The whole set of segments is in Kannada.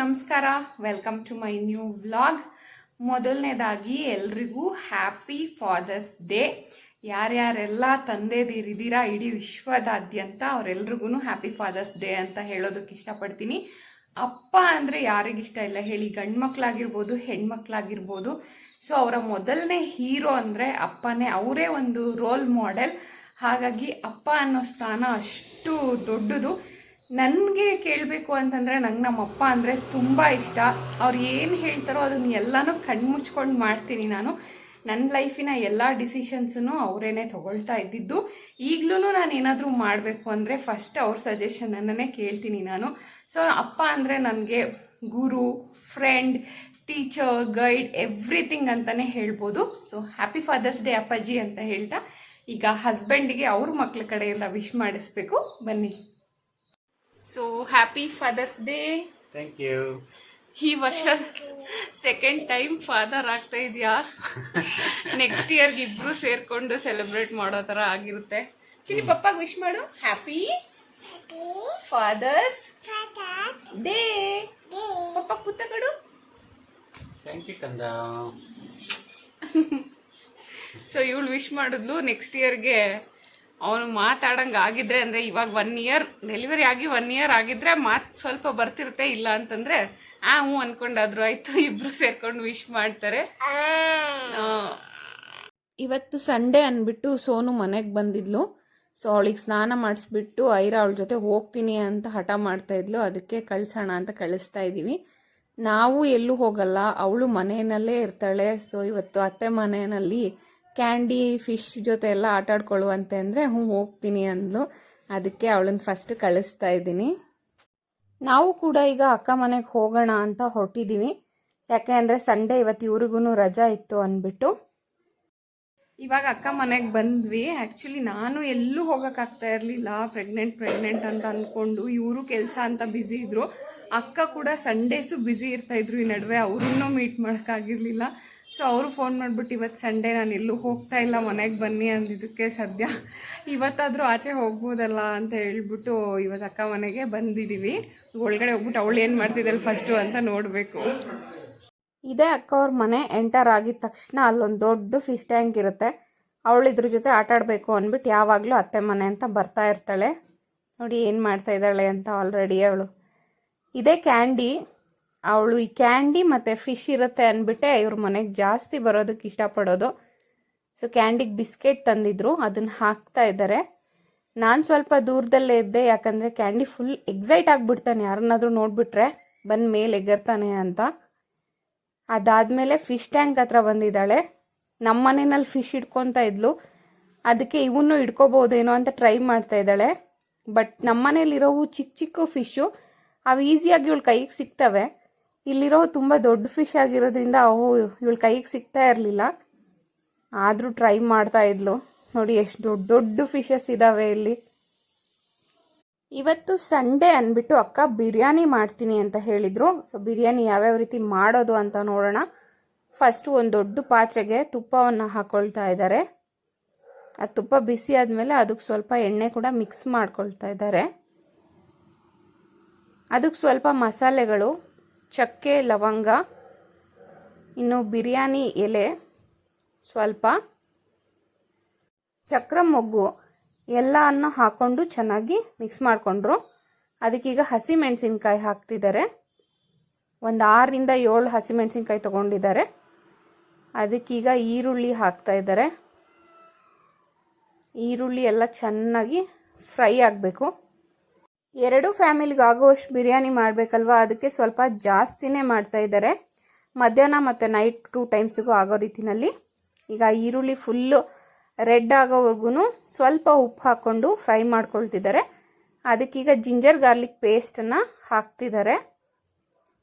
ನಮಸ್ಕಾರ. Welcome to my new vlog. ಮೊದಲನೇದಾಗಿ ಎಲ್ರಿಗೂ ಹ್ಯಾಪಿ ಫಾದರ್ಸ್ ಡೇ. ಯಾರ್ಯಾರೆಲ್ಲ ತಂದೆದಿರಿದ್ದೀರಾ ಇಡೀ ವಿಶ್ವದಾದ್ಯಂತ ಅವರೆಲ್ರಿಗೂ ಹ್ಯಾಪಿ ಫಾದರ್ಸ್ ಡೇ ಅಂತ ಹೇಳೋದಕ್ಕೆ ಇಷ್ಟಪಡ್ತೀನಿ. ಅಪ್ಪ ಅಂದರೆ ಯಾರಿಗಿಷ್ಟ ಇಲ್ಲ ಹೇಳಿ, ಗಂಡು ಮಕ್ಕಳಾಗಿರ್ಬೋದು ಹೆಣ್ಮಕ್ಳಾಗಿರ್ಬೋದು. ಸೊ ಅವರ ಮೊದಲನೇ ಹೀರೋ ಅಂದರೆ ಅಪ್ಪನೇ, ಅವರೇ ಒಂದು ರೋಲ್ ಮಾಡೆಲ್. ಹಾಗಾಗಿ ಅಪ್ಪ ಅನ್ನೋ ಸ್ಥಾನ ಅಷ್ಟು ದೊಡ್ಡದು. ನನಗೆ ಕೇಳಬೇಕು ಅಂತಂದರೆ ನಂಗೆ ನಮ್ಮಪ್ಪ ಅಂದರೆ ತುಂಬ ಇಷ್ಟ. ಅವ್ರು ಏನು ಹೇಳ್ತಾರೋ ಅದನ್ನು ಎಲ್ಲನೂ ಕಣ್ಮುಚ್ಕೊಂಡು ಮಾಡ್ತೀನಿ ನಾನು. ನನ್ನ ಲೈಫಿನ ಎಲ್ಲ ಡಿಸಿಷನ್ಸನ್ನು ಅವರೇನೆ ತೊಗೊಳ್ತಾ ಇದ್ದಿದ್ದು. ಈಗಲೂ ನಾನು ಏನಾದರೂ ಮಾಡಬೇಕು ಅಂದರೆ ಫಸ್ಟ್ ಅವ್ರ ಸಜೆಷನನ್ನೇ ಕೇಳ್ತೀನಿ ನಾನು. ಸೊ ಅಪ್ಪ ಅಂದರೆ ನನಗೆ ಗುರು, ಫ್ರೆಂಡ್, ಟೀಚರ್, ಗೈಡ್, ಎವ್ರಿಥಿಂಗ್ ಅಂತಲೇ ಹೇಳ್ಬೋದು. ಸೊ ಹ್ಯಾಪಿ ಫಾದರ್ಸ್ ಡೇ ಅಪ್ಪಾಜಿ ಅಂತ ಹೇಳ್ತಾ ಈಗ ಹಸ್ಬೆಂಡಿಗೆ ಅವ್ರ ಮಕ್ಳ ಕಡೆಯಿಂದ ವಿಶ್ ಮಾಡಿಸ್ಬೇಕು, ಬನ್ನಿ. So happy father's day. Thank you. ಈ ವರ್ಷ ಸೆಕೆಂಡ್ ಟೈಮ್ ಫಾದರ್ ಆಗ್ತಾ ಇದೆಯಾ? ನೆಕ್ಸ್ಟ್ ಇಯರ್ಗೆ ಇಬ್ರು ಸೇರ್ಕೊಂಡು ಸೆಲೆಬ್ರೇಟ್ ಮಾಡೋ ಥರ ಆಗಿರುತ್ತೆ. ಚಿನಿ ಪಪ್ಪಾಗ ವಿಶ್ ಮಾಡು. Happy father's day. ಪಪ್ಪ ಪುತ್ತ ಕೊಡು. ಥ್ಯಾಂಕ್ ಯು ಕಂದ. ಸೊ ಇವಳು ವಿಶ್ ಮಾಡಿದ್ಲು. ನೆಕ್ಸ್ಟ್ ಇಯರ್ಗೆ ಅವನು ಮಾತಾಡಂಗೆ ಆಗಿದ್ರೆ, ಅಂದರೆ ಇವಾಗ 1 ಇಯರ್ ಡೆಲಿವರಿ ಆಗಿ 1 ಇಯರ್ ಆಗಿದ್ರೆ ಮಾತು ಸ್ವಲ್ಪ ಬರ್ತಿರುತ್ತೆ. ಇಲ್ಲ ಅಂತಂದರೆ ಹ್ಞೂ ಅನ್ಕೊಂಡಾದ್ರು ಆಯಿತು, ಇಬ್ಬರು ಸೇರ್ಕೊಂಡು ವಿಶ್ ಮಾಡ್ತಾರೆ. ಇವತ್ತು ಸಂಡೇ ಅಂದ್ಬಿಟ್ಟು ಸೋನು ಮನೆಗೆ ಬಂದಿದ್ಲು. ಸೊ ಅವಳಿಗೆ ಸ್ನಾನ ಮಾಡಿಸ್ಬಿಟ್ಟು ಐರಾ ಅವಳ ಜೊತೆ ಹೋಗ್ತೀನಿ ಅಂತ ಹಠ ಮಾಡ್ತಾಯಿದ್ಲು. ಅದಕ್ಕೆ ಕಳಿಸೋಣ ಅಂತ ಕಳಿಸ್ತಾ ಇದ್ದೀವಿ. ನಾವು ಎಲ್ಲೂ ಹೋಗಲ್ಲ, ಅವಳು ಮನೆಯಲ್ಲೇ ಇರ್ತಾಳೆ. ಸೊ ಇವತ್ತು ಅತ್ತೆ ಮನೆಯಲ್ಲಿ ಕ್ಯಾಂಡಿ, ಫಿಶ್ ಜೊತೆ ಎಲ್ಲ ಆಟ ಆಡ್ಕೊಳ್ಳುವಂತೆ ಅಂದರೆ ಹೋಗ್ತೀನಿ ಅಂದ್ಲು. ಅದಕ್ಕೆ ಅವಳನ್ನ ಫಸ್ಟ್ ಕಳಿಸ್ತಾ ಇದ್ದೀನಿ. ನಾವು ಕೂಡ ಈಗ ಅಕ್ಕ ಮನೆಗೆ ಹೋಗೋಣ ಅಂತ ಹೊರಟಿದ್ದೀವಿ. ಯಾಕೆ ಅಂದರೆ ಸಂಡೇ ಇವತ್ತು ಇವ್ರಿಗೂ ರಜಾ ಇತ್ತು ಅಂದ್ಬಿಟ್ಟು. ಇವಾಗ ಅಕ್ಕ ಮನೆಗೆ ಬಂದ್ವಿ. ಆ್ಯಕ್ಚುಲಿ ನಾನು ಎಲ್ಲೂ ಹೋಗೋಕ್ಕಾಗ್ತಾ ಇರಲಿಲ್ಲ, ಪ್ರೆಗ್ನೆಂಟ್ ಅಂತ ಅಂದ್ಕೊಂಡು. ಇವರು ಕೆಲಸ ಅಂತ ಬ್ಯುಸಿ ಇದ್ದರು. ಅಕ್ಕ ಕೂಡ ಸಂಡೇಸು ಬ್ಯುಸಿ ಇರ್ತಾಯಿದ್ರು. ಈ ನಡುವೆ ಅವ್ರನ್ನೂ ಮೀಟ್ ಮಾಡೋಕ್ಕಾಗಿರಲಿಲ್ಲ. ಸೊ ಅವರು ಫೋನ್ ಮಾಡಿಬಿಟ್ಟು ಇವತ್ತು ಸಂಡೇ ನಾನು ಎಲ್ಲೂ ಹೋಗ್ತಾ ಇಲ್ಲ, ಮನೆಗೆ ಬನ್ನಿ ಅಂದಿದ್ದಕ್ಕೆ ಸದ್ಯ ಇವತ್ತಾದರೂ ಆಚೆ ಹೋಗ್ಬೋದಲ್ಲ ಅಂತ ಹೇಳ್ಬಿಟ್ಟು ಇವತ್ತು ಅಕ್ಕ ಮನೆಗೆ ಬಂದಿದ್ದೀವಿ. ಒಳಗಡೆ ಹೋಗ್ಬಿಟ್ಟು ಅವಳು ಏನು ಮಾಡ್ತಿದ್ದಲ್ಲ ಫಸ್ಟು ಅಂತ ನೋಡಬೇಕು. ಇದೇ ಅಕ್ಕ ಅವ್ರ ಮನೆ. ಎಂಟರ್ ಆಗಿದ ತಕ್ಷಣ ಅಲ್ಲೊಂದು ದೊಡ್ಡ ಫಿಶ್ ಟ್ಯಾಂಕ್ ಇರುತ್ತೆ. ಅವಳು ಇದ್ರ ಜೊತೆ ಆಟ ಆಡಬೇಕು ಅಂದ್ಬಿಟ್ಟು ಯಾವಾಗಲೂ ಅತ್ತೆ ಮನೆ ಅಂತ ಬರ್ತಾ ಇರ್ತಾಳೆ. ನೋಡಿ ಏನು ಮಾಡ್ತಾ ಇದ್ದಾಳೆ ಅಂತ ಆಲ್ರೆಡಿ ಅವಳು. ಇದೇ ಕ್ಯಾಂಡಿ. ಅವಳು ಈ ಕ್ಯಾಂಡಿ ಮತ್ತು ಫಿಶ್ ಇರುತ್ತೆ ಅಂದ್ಬಿಟ್ಟೆ ಇವ್ರ ಮನೆಗೆ ಜಾಸ್ತಿ ಬರೋದಕ್ಕೆ ಇಷ್ಟಪಡೋದು. ಸೊ ಕ್ಯಾಂಡಿಗೆ ಬಿಸ್ಕೆಟ್ ತಂದಿದ್ರು, ಅದನ್ನು ಹಾಕ್ತಾ ಇದ್ದಾರೆ. ನಾನು ಸ್ವಲ್ಪ ದೂರದಲ್ಲೇ ಇದ್ದೆ, ಯಾಕಂದರೆ ಕ್ಯಾಂಡಿ ಫುಲ್ ಎಕ್ಸೈಟ್ ಆಗಿಬಿಡ್ತಾನೆ ಯಾರನ್ನಾದರೂ ನೋಡಿಬಿಟ್ರೆ, ಬಂದು ಮೇಲೆ ಎಗರ್ತಾನೆ ಅಂತ. ಅದಾದಮೇಲೆ ಫಿಶ್ ಟ್ಯಾಂಕ್ ಹತ್ರ ಬಂದಿದ್ದಾಳೆ. ನಮ್ಮ ಮನೆಯಲ್ಲಿ ಫಿಶ್ ಇಟ್ಕೊತಾ ಇದ್ಲು, ಅದಕ್ಕೆ ಇವನು ಇಟ್ಕೋಬೋದೇನೋ ಅಂತ ಟ್ರೈ ಮಾಡ್ತಾ ಇದ್ದಾಳೆ. ಬಟ್ ನಮ್ಮ ಮನೇಲಿರೋವು ಚಿಕ್ಕ ಚಿಕ್ಕ ಫಿಶ್ಶು, ಅವು ಈಸಿಯಾಗಿ ಇವಳು ಕೈಗೆ ಸಿಗ್ತವೆ. ಇಲ್ಲಿರೋ ತುಂಬ ದೊಡ್ಡ ಫಿಶ್ ಆಗಿರೋದ್ರಿಂದ ಅವು ಇವಳು ಕೈಗೆ ಸಿಗ್ತಾ ಇರಲಿಲ್ಲ. ಆದರೂ ಟ್ರೈ ಮಾಡ್ತಾ ಇದ್ಲು. ನೋಡಿ ಎಷ್ಟು ದೊಡ್ಡ ದೊಡ್ಡ ಫಿಶಸ್ ಇದ್ದಾವೆ ಇಲ್ಲಿ. ಇವತ್ತು ಸಂಡೇ ಅಂದ್ಬಿಟ್ಟು ಅಕ್ಕ ಬಿರಿಯಾನಿ ಮಾಡ್ತೀನಿ ಅಂತ ಹೇಳಿದರು. ಸೊ ಬಿರಿಯಾನಿ ಯಾವ್ಯಾವ ರೀತಿ ಮಾಡೋದು ಅಂತ ನೋಡೋಣ. ಫಸ್ಟು ಒಂದು ದೊಡ್ಡ ಪಾತ್ರೆಗೆ ತುಪ್ಪವನ್ನು ಹಾಕ್ಕೊಳ್ತಾ ಇದ್ದಾರೆ. ಆ ತುಪ್ಪ ಬಿಸಿ ಆದಮೇಲೆ ಅದಕ್ಕೆ ಸ್ವಲ್ಪ ಎಣ್ಣೆ ಕೂಡ ಮಿಕ್ಸ್ ಮಾಡ್ಕೊಳ್ತಾ ಇದ್ದಾರೆ. ಅದಕ್ಕೆ ಸ್ವಲ್ಪ ಮಸಾಲೆಗಳು, ಚಕ್ಕೆ, ಲವಂಗ, ಇನ್ನು ಬಿರಿಯಾನಿ ಎಲೆ, ಸ್ವಲ್ಪ ಚಕ್ರ ಮೊಗ್ಗು ಎಲ್ಲವನ್ನು ಹಾಕ್ಕೊಂಡು ಚೆನ್ನಾಗಿ ಮಿಕ್ಸ್ ಮಾಡಿಕೊಂಡ್ರು. ಅದಕ್ಕೀಗ ಹಸಿಮೆಣಸಿನ್ಕಾಯಿ ಹಾಕ್ತಿದ್ದಾರೆ. ಒಂದು 6ರಿಂದ 7 ಹಸಿಮೆಣಸಿನ್ಕಾಯಿ ತೊಗೊಂಡಿದ್ದಾರೆ. ಅದಕ್ಕೀಗ ಈರುಳ್ಳಿ ಹಾಕ್ತಾ ಇದ್ದಾರೆ. ಈರುಳ್ಳಿ ಎಲ್ಲ ಚೆನ್ನಾಗಿ ಫ್ರೈ ಆಗಬೇಕು. 2 ಫ್ಯಾಮಿಲಿಗೆ ಆಗುವಷ್ಟು ಬಿರಿಯಾನಿ ಮಾಡಬೇಕಲ್ವ, ಅದಕ್ಕೆ ಸ್ವಲ್ಪ ಜಾಸ್ತಿನೇ ಮಾಡ್ತಾ ಇದ್ದಾರೆ. ಮಧ್ಯಾಹ್ನ ಮತ್ತು ನೈಟ್ 2 ಟೈಮ್ಸಿಗೂ ಆಗೋ ರೀತಿಯಲ್ಲಿ. ಈಗ ಈರುಳ್ಳಿ ಫುಲ್ಲು ರೆಡ್ ಆಗೋವರೆಗೂ ಸ್ವಲ್ಪ ಉಪ್ಪು ಹಾಕ್ಕೊಂಡು ಫ್ರೈ ಮಾಡ್ಕೊಳ್ತಿದ್ದಾರೆ. ಅದಕ್ಕೀಗ ಜಿಂಜರ್ ಗಾರ್ಲಿಕ್ ಪೇಸ್ಟನ್ನು ಹಾಕ್ತಿದ್ದಾರೆ.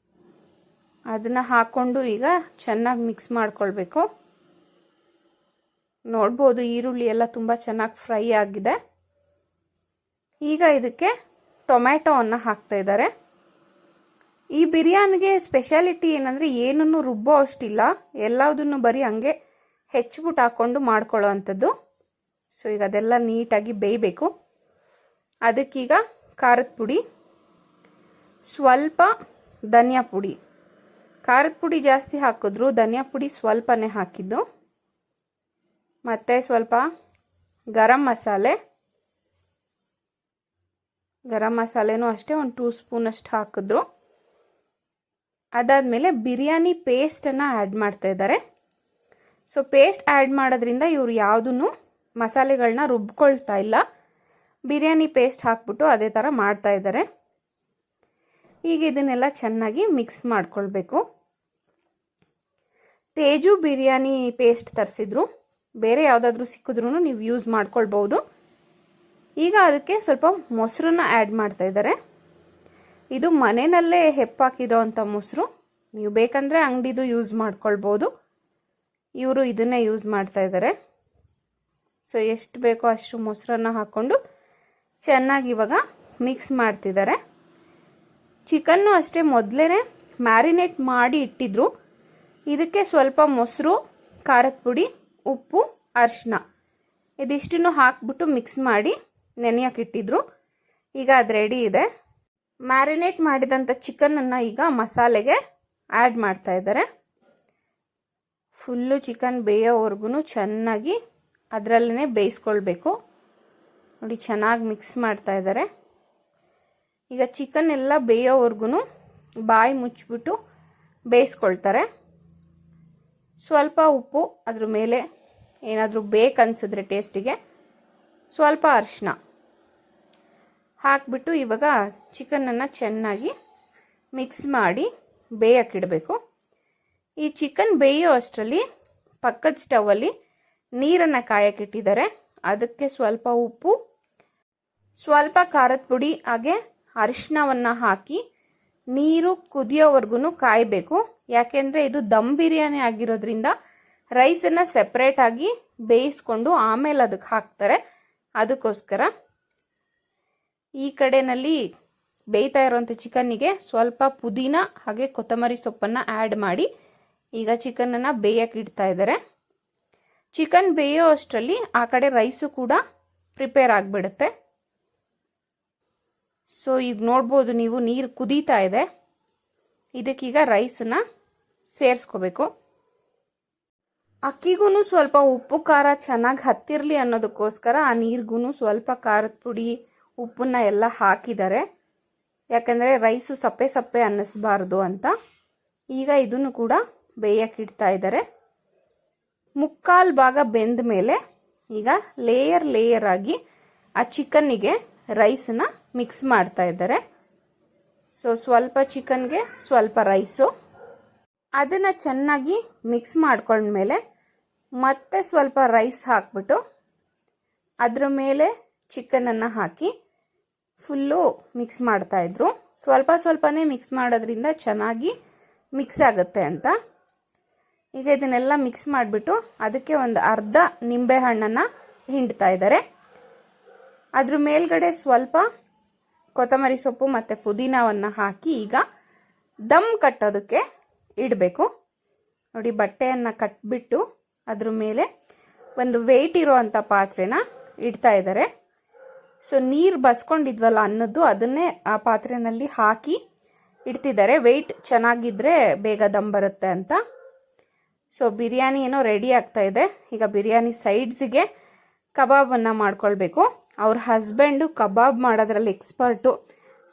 ಅದನ್ನು ಹಾಕ್ಕೊಂಡು ಈಗ ಚೆನ್ನಾಗಿ ಮಿಕ್ಸ್ ಮಾಡ್ಕೊಳ್ಬೇಕು. ನೋಡ್ಬೋದು ಈರುಳ್ಳಿ ಎಲ್ಲ ತುಂಬ ಚೆನ್ನಾಗಿ ಫ್ರೈ ಆಗಿದೆ. ಈಗ ಇದಕ್ಕೆ ಟೊಮ್ಯಾಟೋವನ್ನು ಹಾಕ್ತಾ ಇದ್ದಾರೆ. ಈ ಬಿರಿಯಾನಿಗೆ ಸ್ಪೆಷಾಲಿಟಿ ಏನಂದರೆ ಏನನ್ನು ರುಬ್ಬೋ ಅಷ್ಟಿಲ್ಲ, ಎಲ್ಲದನ್ನು ಬರೀ ಹಂಗೆ ಹೆಚ್ಚಿಬಿಟ್ಟು ಹಾಕ್ಕೊಂಡು ಮಾಡ್ಕೊಳ್ಳೋ ಅಂಥದ್ದು. ಸೊ ಈಗ ಅದೆಲ್ಲ ನೀಟಾಗಿ ಬೇಯಬೇಕು. ಅದಕ್ಕೀಗ ಖಾರದ ಪುಡಿ, ಸ್ವಲ್ಪ ಧನಿಯಾ ಪುಡಿ. ಖಾರದ ಪುಡಿ ಜಾಸ್ತಿ ಹಾಕಿದ್ರು, ಧನಿಯಾ ಪುಡಿ ಸ್ವಲ್ಪನೇ ಹಾಕಿದ್ದು. ಮತ್ತು ಸ್ವಲ್ಪ ಗರಂ ಮಸಾಲೆನೂ ಅಷ್ಟೇ ಒಂದು 2 ಸ್ಪೂನಷ್ಟು ಹಾಕಿದ್ರು. ಅದಾದಮೇಲೆ ಬಿರಿಯಾನಿ ಪೇಸ್ಟನ್ನು ಆ್ಯಡ್ ಮಾಡ್ತಾ ಇದ್ದಾರೆ. ಸೊ ಪೇಸ್ಟ್ ಆ್ಯಡ್ ಮಾಡೋದ್ರಿಂದ ಇವರು ಯಾವುದೂ ಮಸಾಲೆಗಳನ್ನ ರುಬ್ಕೊಳ್ತಾ ಇಲ್ಲ, ಬಿರಿಯಾನಿ ಪೇಸ್ಟ್ ಹಾಕ್ಬಿಟ್ಟು ಅದೇ ಥರ ಮಾಡ್ತಾ ಇದ್ದಾರೆ. ಈಗ ಇದನ್ನೆಲ್ಲ ಚೆನ್ನಾಗಿ ಮಿಕ್ಸ್ ಮಾಡ್ಕೊಳ್ಬೇಕು. ತೇಜು ಬಿರಿಯಾನಿ ಪೇಸ್ಟ್ ತರಿಸಿದ್ರು, ಬೇರೆ ಯಾವುದಾದ್ರೂ ಸಿಕ್ಕಿದ್ರೂ ನೀವು ಯೂಸ್ ಮಾಡ್ಕೊಳ್ಬೋದು. ಈಗ ಅದಕ್ಕೆ ಸ್ವಲ್ಪ ಮೊಸರನ್ನ ಆ್ಯಡ್ ಮಾಡ್ತಾ ಇದ್ದಾರೆ. ಇದು ಮನೆಯಲ್ಲೇ ಹೆಪ್ಪಾಕಿರೋ ಅಂಥ ಮೊಸರು, ನೀವು ಬೇಕಂದರೆ ಅಂಗಡಿದು ಯೂಸ್ ಮಾಡ್ಕೊಳ್ಬೋದು. ಇವರು ಇದನ್ನೇ ಯೂಸ್ ಮಾಡ್ತಾ ಇದ್ದಾರೆ. ಸೊ ಎಷ್ಟು ಬೇಕೋ ಅಷ್ಟು ಮೊಸರನ್ನ ಹಾಕ್ಕೊಂಡು ಚೆನ್ನಾಗಿ ಇವಾಗ ಮಿಕ್ಸ್ ಮಾಡ್ತಿದ್ದಾರೆ. ಚಿಕನ್ನು ಅಷ್ಟೇ ಮೊದಲೇ ಮ್ಯಾರಿನೇಟ್ ಮಾಡಿ ಇಟ್ಟಿದ್ರು. ಇದಕ್ಕೆ ಸ್ವಲ್ಪ ಮೊಸರು, ಖಾರದ ಪುಡಿ, ಉಪ್ಪು, ಅರಿಶಿನ ಇದಿಷ್ಟನ್ನು ಹಾಕ್ಬಿಟ್ಟು ಮಿಕ್ಸ್ ಮಾಡಿ ನೆನೆಯೋಕೆ ಇಟ್ಟಿದ್ರು. ಈಗ ಅದು ರೆಡಿ ಇದೆ. ಮ್ಯಾರಿನೇಟ್ ಮಾಡಿದಂಥ ಚಿಕನನ್ನು ಈಗ ಮಸಾಲೆಗೆ ಆ್ಯಡ್ ಮಾಡ್ತಾ ಇದ್ದಾರೆ. ಫುಲ್ಲು ಚಿಕನ್ ಬೇಯೋವರೆಗೂ ಚೆನ್ನಾಗಿ ಅದರಲ್ಲೇ ಬೇಯಿಸ್ಕೊಳ್ಬೇಕು. ನೋಡಿ ಚೆನ್ನಾಗಿ ಮಿಕ್ಸ್ ಮಾಡ್ತಾ ಇದ್ದಾರೆ. ಈಗ ಚಿಕನ್ ಎಲ್ಲ ಬೇಯೋವರೆಗೂ ಬಾಯಿ ಮುಚ್ಚಿಬಿಟ್ಟು ಬೇಯಿಸ್ಕೊಳ್ತಾರೆ. ಸ್ವಲ್ಪ ಉಪ್ಪು, ಅದ್ರ ಮೇಲೆ ಏನಾದರೂ ಬೇಕನ್ಸಿದ್ರೆ ಟೇಸ್ಟಿಗೆ ಸ್ವಲ್ಪ ಅರಿಶಿನ ಹಾಕಿಬಿಟ್ಟು ಇವಾಗ ಚಿಕನನ್ನು ಚೆನ್ನಾಗಿ ಮಿಕ್ಸ್ ಮಾಡಿ ಬೇಯಕ್ಕಿಡಬೇಕು. ಈ ಚಿಕನ್ ಬೇಯೋ ಅಷ್ಟರಲ್ಲಿ ಪಕ್ಕದ ಸ್ಟವಲ್ಲಿ ನೀರನ್ನು ಕಾಯಕ್ಕಿಟ್ಟಿದ್ದಾರೆ. ಅದಕ್ಕೆ ಸ್ವಲ್ಪ ಉಪ್ಪು, ಸ್ವಲ್ಪ ಖಾರದ ಪುಡಿ ಹಾಗೆ ಅರಿಶಿನವನ್ನು ಹಾಕಿ ನೀರು ಕುದಿಯೋವರೆಗೂ ಕಾಯಬೇಕು. ಯಾಕೆಂದರೆ ಇದು ದಮ್ ಬಿರಿಯಾನಿ ಆಗಿರೋದ್ರಿಂದ ರೈಸನ್ನು ಸೆಪ್ರೇಟಾಗಿ ಬೇಯಿಸ್ಕೊಂಡು ಆಮೇಲೆ ಅದಕ್ಕೆ ಹಾಕ್ತಾರೆ. ಅದಕ್ಕೋಸ್ಕರ ಈ ಕಡೆಯಲ್ಲಿ ಬೇಯ್ತಾ ಇರೋಂಥ ಚಿಕನ್ನಿಗೆ ಸ್ವಲ್ಪ ಪುದೀನ ಹಾಗೆ ಕೊತ್ತಂಬರಿ ಸೊಪ್ಪನ್ನು ಆ್ಯಡ್ ಮಾಡಿ ಈಗ ಚಿಕನನ್ನು ಬೇಯಕ್ಕೆ ಇಡ್ತಾ ಇದ್ದಾರೆ. ಚಿಕನ್ ಬೇಯೋ ಅಷ್ಟರಲ್ಲಿ ಆ ಕಡೆ ರೈಸು ಕೂಡ ಪ್ರಿಪೇರ್ ಆಗಿಬಿಡುತ್ತೆ. ಸೊ ಈಗ ನೋಡ್ಬೋದು ನೀವು, ನೀರು ಕುದೀತಾ ಇದೆ. ಇದಕ್ಕೀಗ ರೈಸನ್ನು ಸೇರಿಸ್ಕೋಬೇಕು. ಅಕ್ಕಿಗೂ ಸ್ವಲ್ಪ ಉಪ್ಪು ಖಾರ ಚೆನ್ನಾಗಿ ಹತ್ತಿರಲಿ ಅನ್ನೋದಕ್ಕೋಸ್ಕರ ಆ ನೀರಿಗೂ ಸ್ವಲ್ಪ ಖಾರದ ಪುಡಿ, ಉಪ್ಪನ್ನ ಎಲ್ಲ ಹಾಕಿದ್ದಾರೆ. ಯಾಕಂದರೆ ರೈಸು ಸಪ್ಪೆ ಸಪ್ಪೆ ಅನ್ನಿಸ್ಬಾರ್ದು ಅಂತ. ಈಗ ಇದನ್ನು ಕೂಡ ಬೇಯಕ್ಕೆ ಇಡ್ತಾ ಇದ್ದಾರೆ. ಮುಕ್ಕಾಲು ಭಾಗ ಬೆಂದ ಮೇಲೆ ಈಗ ಲೇಯರ್ ಆಗಿ ಆ ಚಿಕನ್ನಿಗೆ ರೈಸನ್ನ ಮಿಕ್ಸ್ ಮಾಡ್ತಾ ಇದ್ದಾರೆ. ಸೊ ಸ್ವಲ್ಪ ಚಿಕನ್ಗೆ ಸ್ವಲ್ಪ ರೈಸು, ಅದನ್ನು ಚೆನ್ನಾಗಿ ಮಿಕ್ಸ್ ಮಾಡ್ಕೊಂಡ್ಮೇಲೆ ಮತ್ತೆ ಸ್ವಲ್ಪ ರೈಸ್ ಹಾಕ್ಬಿಟ್ಟು ಅದ್ರ ಮೇಲೆ ಚಿಕನನ್ನು ಹಾಕಿ ಫುಲ್ಲು ಮಿಕ್ಸ್ ಮಾಡ್ತಾಯಿದ್ರು. ಸ್ವಲ್ಪನೇ ಮಿಕ್ಸ್ ಮಾಡೋದ್ರಿಂದ ಚೆನ್ನಾಗಿ ಮಿಕ್ಸ್ ಆಗುತ್ತೆ ಅಂತ. ಈಗ ಇದನ್ನೆಲ್ಲ ಮಿಕ್ಸ್ ಮಾಡಿಬಿಟ್ಟು ಅದಕ್ಕೆ ಒಂದು ಅರ್ಧ ನಿಂಬೆಹಣ್ಣನ್ನು ಹಿಂಡ್ತಾ ಇದ್ದಾರೆ. ಅದ್ರ ಮೇಲ್ಗಡೆ ಸ್ವಲ್ಪ ಕೊತ್ತಂಬರಿ ಸೊಪ್ಪು ಮತ್ತು ಪುದೀನವನ್ನು ಹಾಕಿ ಈಗ ದಮ್ ಕಟ್ಟೋದಕ್ಕೆ ಇಡಬೇಕು. ನೋಡಿ ಬಟ್ಟೆಯನ್ನು ಕಟ್ಬಿಟ್ಟು ಅದ್ರ ಮೇಲೆ ಒಂದು ವೆಯ್ಟ್ ಇರೋವಂಥ ಪಾತ್ರೆನ ಇಡ್ತಾ ಇದ್ದಾರೆ. ಸೊ ನೀರು ಬಸ್ಕೊಂಡಿದ್ವಲ್ಲ ಅನ್ನೋದು ಅದನ್ನೇ ಆ ಪಾತ್ರೆಯಲ್ಲಿ ಹಾಕಿ ಇಡ್ತಿದ್ದಾರೆ. ವೆಯ್ಟ್ ಚೆನ್ನಾಗಿದ್ದರೆ ಬೇಗ ದಮ್ ಬರುತ್ತೆ ಅಂತ. ಸೊ ಬಿರಿಯಾನಿ ಏನೋ ರೆಡಿ ಆಗ್ತಾ ಇದೆ. ಈಗ ಬಿರಿಯಾನಿ ಸೈಡ್ಸಿಗೆ ಕಬಾಬನ್ನು ಮಾಡ್ಕೊಳ್ಬೇಕು. ಅವ್ರ ಹಸ್ಬೆಂಡು ಕಬಾಬ್ ಮಾಡೋದ್ರಲ್ಲಿ ಎಕ್ಸ್ಪರ್ಟು.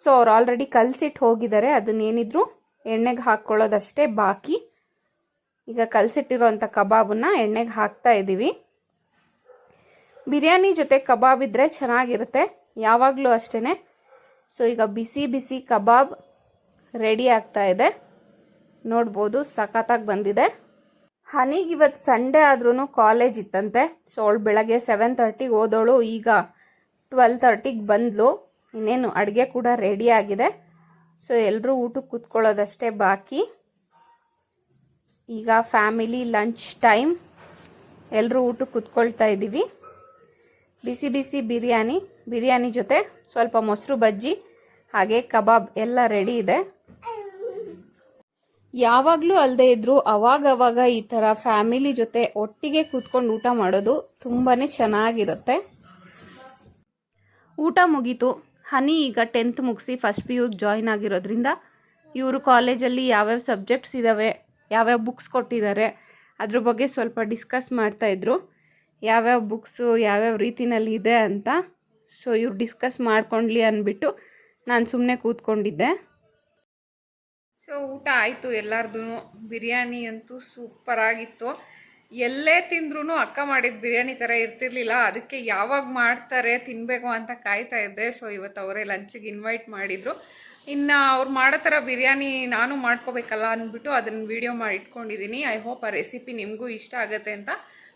ಸೊ ಅವ್ರು ಆಲ್ರೆಡಿ ಕಲಸಿಟ್ಟು ಹೋಗಿದ್ದಾರೆ. ಅದನ್ನೇನಿದ್ರು ಎಣ್ಣೆಗೆ ಹಾಕ್ಕೊಳ್ಳೋದಷ್ಟೇ ಬಾಕಿ. ಈಗ ಕಲಸಿಟ್ಟಿರೋಂಥ ಕಬಾಬನ್ನು ಎಣ್ಣೆಗೆ ಹಾಕ್ತಾ ಇದ್ದೀವಿ. ಬಿರಿಯಾನಿ ಜೊತೆ ಕಬಾಬ್ ಇದ್ದರೆ ಚೆನ್ನಾಗಿರುತ್ತೆ ಯಾವಾಗಲೂ ಅಷ್ಟೇ. ಸೊ ಈಗ ಬಿಸಿ ಬಿಸಿ ಕಬಾಬ್ ರೆಡಿ ಆಗ್ತಾ ಇದೆ. ನೋಡ್ಬೋದು ಸಖತ್ತಾಗಿ ಬಂದಿದೆ. ಹನಿಗೆ ಇವತ್ತು ಸಂಡೇ ಆದ್ರೂ ಕಾಲೇಜ್ ಇತ್ತಂತೆ. ಸೊ ಅವಳು ಬೆಳಗ್ಗೆ 7:30 ಓದೋಳು, ಈಗ 12:30 ಬಂದ್ಲು. ಇನ್ನೇನು ಅಡುಗೆ ಕೂಡ ರೆಡಿ ಆಗಿದೆ. ಸೊ ಎಲ್ಲರೂ ಊಟಕ್ಕೆ ಕೂತ್ಕೊಳ್ಳೋದಷ್ಟೇ ಬಾಕಿ. ಈಗ ಫ್ಯಾಮಿಲಿ ಲಂಚ್ ಟೈಮ್, ಎಲ್ಲರೂ ಊಟಕ್ಕೆ ಕೂತ್ಕೊಳ್ತಾ ಇದ್ದೀವಿ. ಬಿಸಿ ಬಿಸಿ ಬಿರಿಯಾನಿ ಜೊತೆ ಸ್ವಲ್ಪ ಮೊಸರು ಬಜ್ಜಿ ಹಾಗೆ ಕಬಾಬ್ ಎಲ್ಲ ರೆಡಿ ಇದೆ. ಯಾವಾಗಲೂ ಅಲ್ಲದೆ ಇದ್ರು ಅವಾಗವಾಗ ಈ ಥರ ಫ್ಯಾಮಿಲಿ ಜೊತೆ ಒಟ್ಟಿಗೆ ಕೂತ್ಕೊಂಡು ಊಟ ಮಾಡೋದು ತುಂಬಾ ಚೆನ್ನಾಗಿರುತ್ತೆ. ಊಟ ಮುಗೀತು. ಹನಿ ಈಗ 10th ಮುಗಿಸಿ ಫಸ್ಟ್ PU ಜಾಯ್ನ್ ಆಗಿರೋದ್ರಿಂದ ಇವರು ಕಾಲೇಜಲ್ಲಿ ಯಾವ್ಯಾವ ಸಬ್ಜೆಕ್ಟ್ಸ್ ಇದ್ದಾವೆ, ಯಾವ್ಯಾವ ಬುಕ್ಸ್ ಕೊಟ್ಟಿದ್ದಾರೆ ಅದ್ರ ಬಗ್ಗೆ ಸ್ವಲ್ಪ ಡಿಸ್ಕಸ್ ಮಾಡ್ತಾಯಿದ್ರು. ಯಾವ್ಯಾವ ಬುಕ್ಸು ಯಾವ್ಯಾವ ರೀತಿನಲ್ಲಿ ಇದೆ ಅಂತ. ಸೊ ಇವ್ರು ಡಿಸ್ಕಸ್ ಮಾಡ್ಕೊಂಡ್ಲಿ ಅಂದ್ಬಿಟ್ಟು ನಾನು ಸುಮ್ಮನೆ ಕೂತ್ಕೊಂಡಿದ್ದೆ. ಸೊ ಊಟ ಆಯಿತು ಎಲ್ಲರದು. ಬಿರಿಯಾನಿ ಅಂತೂ ಸೂಪರಾಗಿತ್ತು. ಎಲ್ಲೇ ತಿಂದ್ರೂ ಅಕ್ಕ ಮಾಡಿದ ಬಿರಿಯಾನಿ ಥರ ಇರ್ತಿರ್ಲಿಲ್ಲ. ಅದಕ್ಕೆ ಯಾವಾಗ ಮಾಡ್ತಾರೆ ತಿನ್ನಬೇಕು ಅಂತ ಕಾಯ್ತಾ ಇದ್ದೆ. ಸೊ ಇವತ್ತು ಅವರೇ ಲಂಚಿಗೆ ಇನ್ವೈಟ್ ಮಾಡಿದರು. ಇನ್ನು ಅವ್ರು ಮಾಡೋ ಥರ ಬಿರಿಯಾನಿ ನಾನು ಮಾಡ್ಕೋಬೇಕಲ್ಲ ಅಂದ್ಬಿಟ್ಟು ಅದನ್ನು ವೀಡಿಯೋ ಮಾಡಿ ಇಟ್ಕೊಂಡಿದ್ದೀನಿ. ಐ ಹೋಪ್ ಆ ರೆಸಿಪಿ ನಿಮಗೂ ಇಷ್ಟ ಆಗುತ್ತೆ ಅಂತ.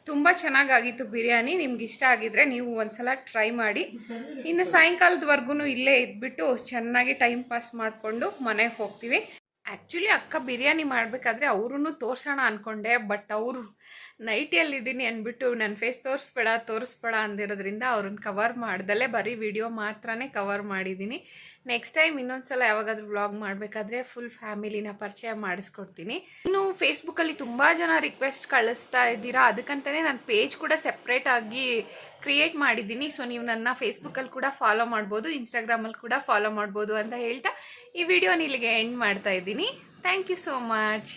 ತುಂಬ ಚೆನ್ನಾಗಾಗಿತ್ತು ಬಿರಿಯಾನಿ. ನಿಮ್ಗೆ ಇಷ್ಟ ಆಗಿದ್ರೆ ನೀವು ಒಂದ್ಸಲ ಟ್ರೈ ಮಾಡಿ. ಇನ್ನು ಸಾಯಂಕಾಲದವರೆಗೂ ಇಲ್ಲೇ ಇದ್ಬಿಟ್ಟು ಚೆನ್ನಾಗಿ ಟೈಮ್ ಪಾಸ್ ಮಾಡಿಕೊಂಡು ಮನೆಗೆ ಹೋಗ್ತೀವಿ. ಆ್ಯಕ್ಚುಲಿ ಅಕ್ಕ ಬಿರಿಯಾನಿ ಮಾಡಬೇಕಾದ್ರೆ ಅವ್ರೂ ತೋರಿಸೋಣ ಅಂದ್ಕೊಂಡೆ, ಬಟ್ ಅವರು ನೈಟಿಯಲ್ಲಿದ್ದೀನಿ ಅಂದ್ಬಿಟ್ಟು ನನ್ನ ಫೇಸ್ ತೋರಿಸ್ಬೇಡ ಅಂದಿರೋದ್ರಿಂದ ಅವ್ರನ್ನ ಕವರ್ ಮಾಡ್ದಲ್ಲೇ ಬರೀ ವಿಡಿಯೋ ಮಾತ್ರನೇ ಕವರ್ ಮಾಡಿದ್ದೀನಿ. ನೆಕ್ಸ್ಟ್ ಟೈಮ್ ಇನ್ನೊಂದು ಸಲ ಯಾವಾಗಾದ್ರೂ ವ್ಲಾಗ್ ಮಾಡಬೇಕಾದ್ರೆ ಫುಲ್ ಫ್ಯಾಮಿಲಿನ ಪರಿಚಯ ಮಾಡಿಸ್ಕೊಡ್ತೀನಿ. ಇನ್ನು ಫೇಸ್ಬುಕ್ಕಲ್ಲಿ ತುಂಬ ಜನ ರಿಕ್ವೆಸ್ಟ್ ಕಳಿಸ್ತಾ ಇದ್ದೀರಾ, ಅದಕ್ಕಂತಲೇ ನಾನು ಪೇಜ್ ಕೂಡ ಸೆಪ್ರೇಟಾಗಿ ಕ್ರಿಯೇಟ್ ಮಾಡಿದ್ದೀನಿ. ಸೊ ನೀವು ನನ್ನ ಫೇಸ್ಬುಕ್ಕಲ್ಲಿ ಕೂಡ ಫಾಲೋ ಮಾಡ್ಬೋದು, ಇನ್ಸ್ಟಾಗ್ರಾಮಲ್ಲಿ ಕೂಡ ಫಾಲೋ ಮಾಡ್ಬೋದು ಅಂತ ಹೇಳ್ತಾ ಈ ವಿಡಿಯೋನ ಇಲ್ಲಿಗೆ ಎಂಡ್ ಮಾಡ್ತಾ ಇದ್ದೀನಿ. Thank you so much.